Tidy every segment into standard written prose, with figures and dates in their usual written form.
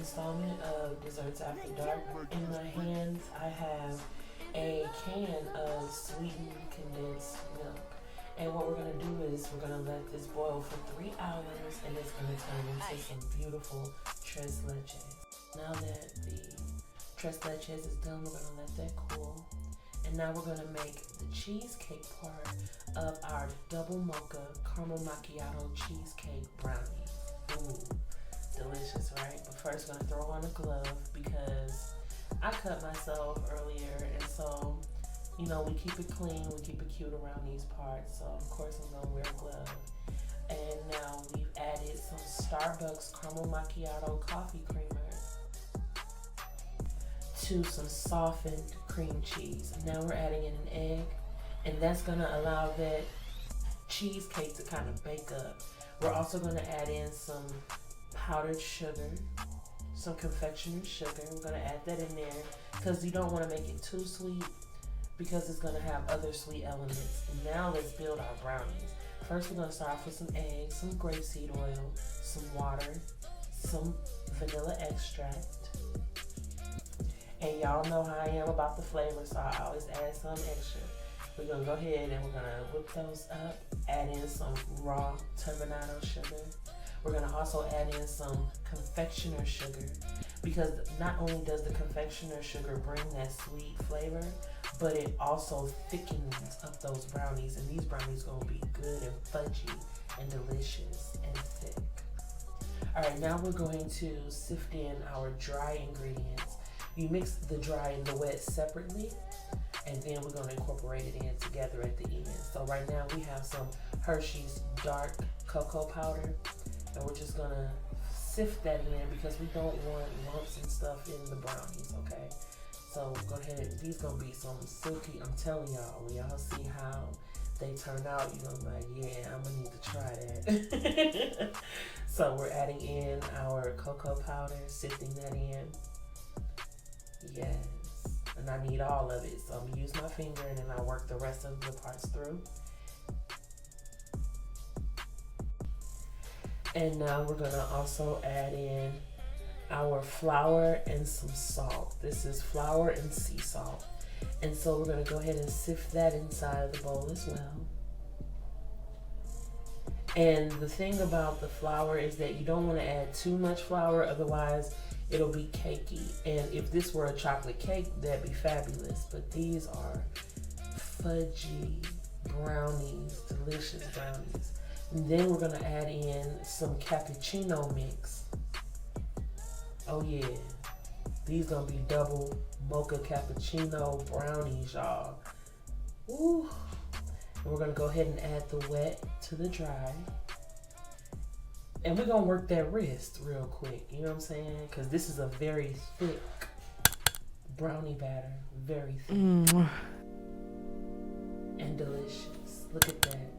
installment of Desserts After Dark. In my hands, I have a can of sweetened condensed milk. And what we're going to do is we're going to let this boil for 3 hours, and it's going to turn into some beautiful tres leches. Now that the tres leches is done, we're going to let that cool. And now we're going to make the cheesecake part of our double mocha caramel macchiato cheesecake brownies. Ooh, delicious, right? But first, I'm going to throw on a glove because I cut myself earlier, and so, you know, we keep it clean, we keep it cute around these parts, so of course I'm going to wear a glove. And now we've added some Starbucks caramel macchiato coffee creamer to some softened cream cheese. Now we're adding in an egg, and that's going to allow that cheesecake to kind of bake up. We're also going to add in some powdered sugar, some confectioner's sugar. We're going to add that in there because you don't want to make it too sweet because it's going to have other sweet elements. And now let's build our brownies. First, we're going to start off with some eggs, some grapeseed oil, some water, some vanilla extract. And y'all know how I am about the flavor, so I always add some extra. We're going to go ahead and we're going to whip those up, add in some raw turbinado sugar. We're going to also add in some confectioner's sugar because not only does the confectioner's sugar bring that sweet flavor, but it also thickens up those brownies, and these brownies are going to be good and fudgy and delicious and thick. All right, now we're going to sift in our dry ingredients. You mix the dry and the wet separately, and then we're going to incorporate it in together at the end. So right now we have some Hershey's dark cocoa powder, and we're just going to sift that in because we don't want lumps and stuff in the brownies, okay? So go ahead, these going to be some silky, I'm telling y'all, when y'all see how they turn out, you're going to be like, yeah, I'm going to need to try that. So we're adding in our cocoa powder, sifting that in. Yes, and I need all of it, so I'm gonna use my finger and then I work the rest of the parts through. And now we're gonna also add in our flour and some salt. This is flour and sea salt. And so we're gonna go ahead and sift that inside the bowl as well. And the thing about the flour is that you don't want to add too much flour, otherwise it'll be cakey. And if this were a chocolate cake, that'd be fabulous. But these are fudgy brownies, delicious brownies. And then we're gonna add in some cappuccino mix. Oh yeah, these gonna be double mocha cappuccino brownies, y'all. Ooh. And we're gonna go ahead and add the wet to the dry. And we're gonna work that wrist real quick, you know what I'm saying? Because this is a very thick brownie batter, very thick and delicious. Look at that.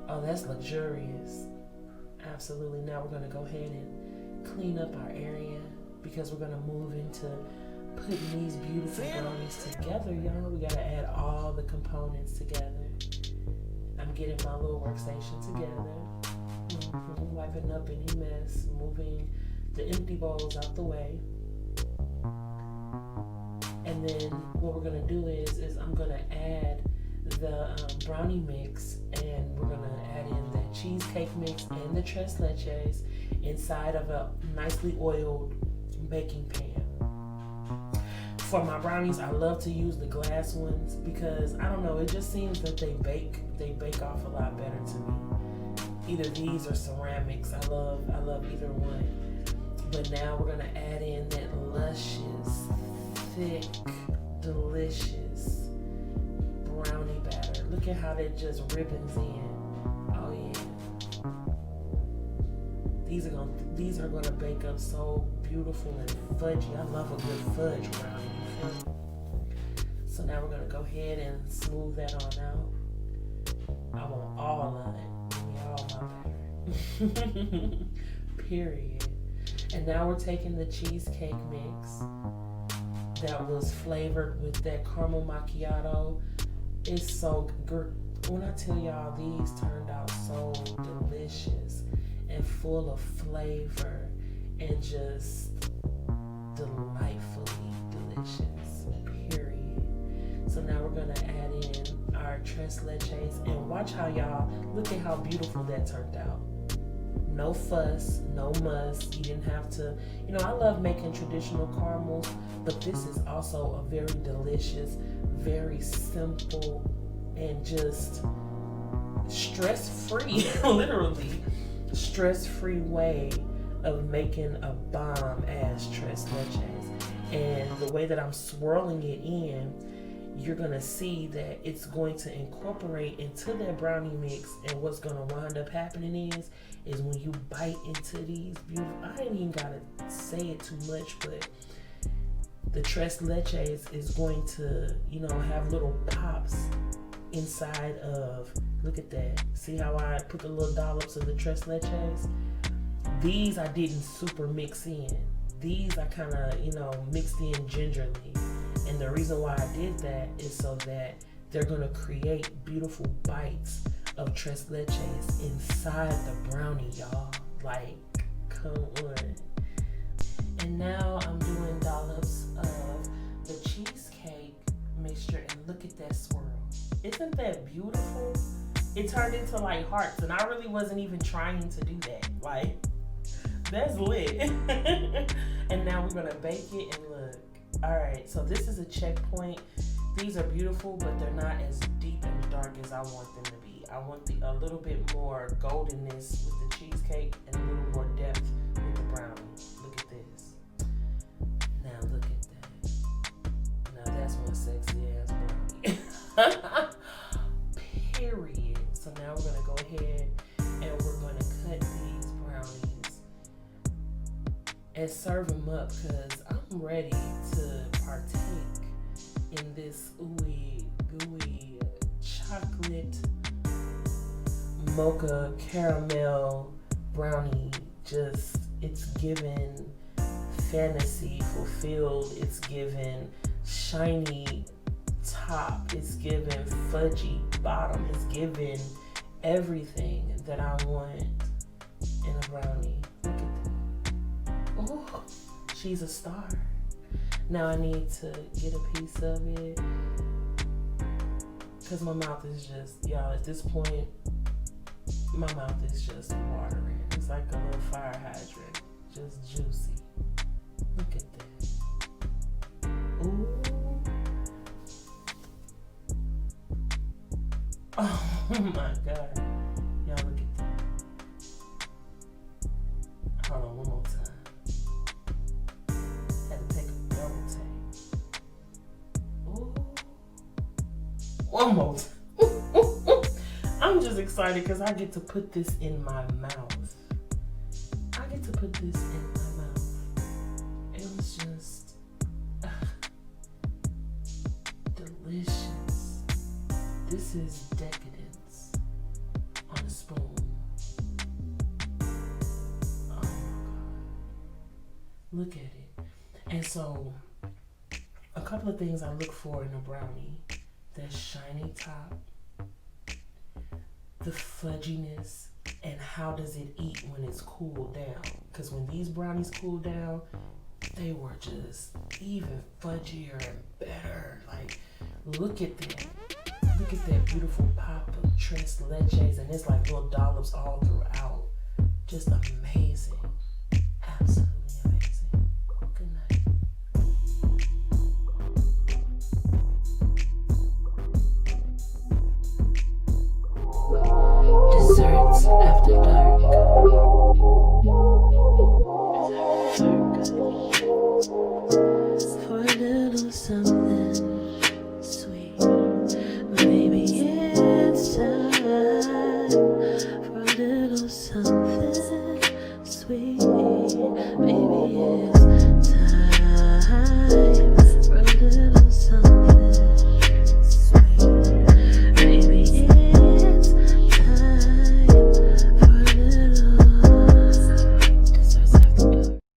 Oh, that's luxurious. Absolutely. Now we're gonna go ahead and clean up our area because we're gonna move into putting these beautiful brownies together, y'all. We gotta add all the components together. I'm getting my little workstation together. Wiping up any mess, moving the empty bowls out the way. And then what we're gonna do is I'm gonna add the brownie mix, and we're gonna add in the cheesecake mix and the tres leches inside of a nicely oiled baking pan. For my brownies, I love to use the glass ones because I don't know, it just seems that they bake off a lot better to me. Either these or ceramics. I love either one. But now we're gonna add in that luscious, thick, delicious brownie batter. Look at how that just ribbons in. Oh yeah. These are gonna bake up so beautiful and fudgy. I love a good fudge brownie. So now we're gonna go ahead and smooth that on out. I want all of it. All my batter. Period. And now we're taking the cheesecake mix that was flavored with that caramel macchiato. It's so good. When I tell y'all, these turned out so delicious and full of flavor and just delightfully delicious, period. So now we're gonna add in our tres leches, and watch how y'all, look at how beautiful that turned out. No fuss, no muss. You didn't have to, I love making traditional caramels, but this is also a very delicious, very simple, and just stress-free, literally stress-free way of making a bomb ass tres leches. And the way that I'm swirling it in, you're gonna see that it's going to incorporate into that brownie mix. And what's gonna wind up happening is when you bite into these beautiful, I ain't even gotta say it too much, but the tres leches is going to, have little pops inside of, look at that. See how I put the little dollops of the tres leches? These I didn't super mix in. These I kind of, mixed in gingerly. And the reason why I did that is so that they're gonna create beautiful bites of tres leches inside the brownie, y'all. Like, come on. And now I'm doing dollops of the cheesecake mixture, and look at that swirl. Isn't that beautiful? It turned into like hearts, and I really wasn't even trying to do that. Like, that's lit. And now we're gonna bake it, and look. All right, so this is a checkpoint. These are beautiful, but they're not as deep and dark as I want them to be. I want a little bit more goldenness with the cheesecake and a little more depth with the brownie. Look at this. Now look at that. Now that's one sexy ass brownie. Period. So now we're gonna go ahead and we're gonna cut these brownies and serve them up, because I'm ready to partake in this ooey gooey chocolate mocha caramel brownie. Just, it's given fantasy fulfilled. It's given shiny top. It's given fudgy bottom. It's given everything that I want in a brownie. Look at that. Oh, she's a star. Now I need to get a piece of it, because my mouth is just, y'all, at this point, my mouth is just watering. It's like a little fire hydrant, just juicy. Look at that. Ooh. Oh my God. Y'all, look at that. Hold on, one more time. One more time. I'm just excited because I get to put this in my mouth. I get to put this in my mouth. It was just delicious. This is decadence on a spoon. Oh my God. Look at it. And so, a couple of things I look for in a brownie. That shiny top, the fudginess, and how does it eat when it's cooled down? Because when these brownies cooled down, they were just even fudgier and better. Like, look at that. Look at that beautiful pop of tres leches, and it's like little dollops all throughout. Just amazing. Absolutely amazing. Good night. Desserts after dark. For a little something sweet, maybe it's time for a little something sweet.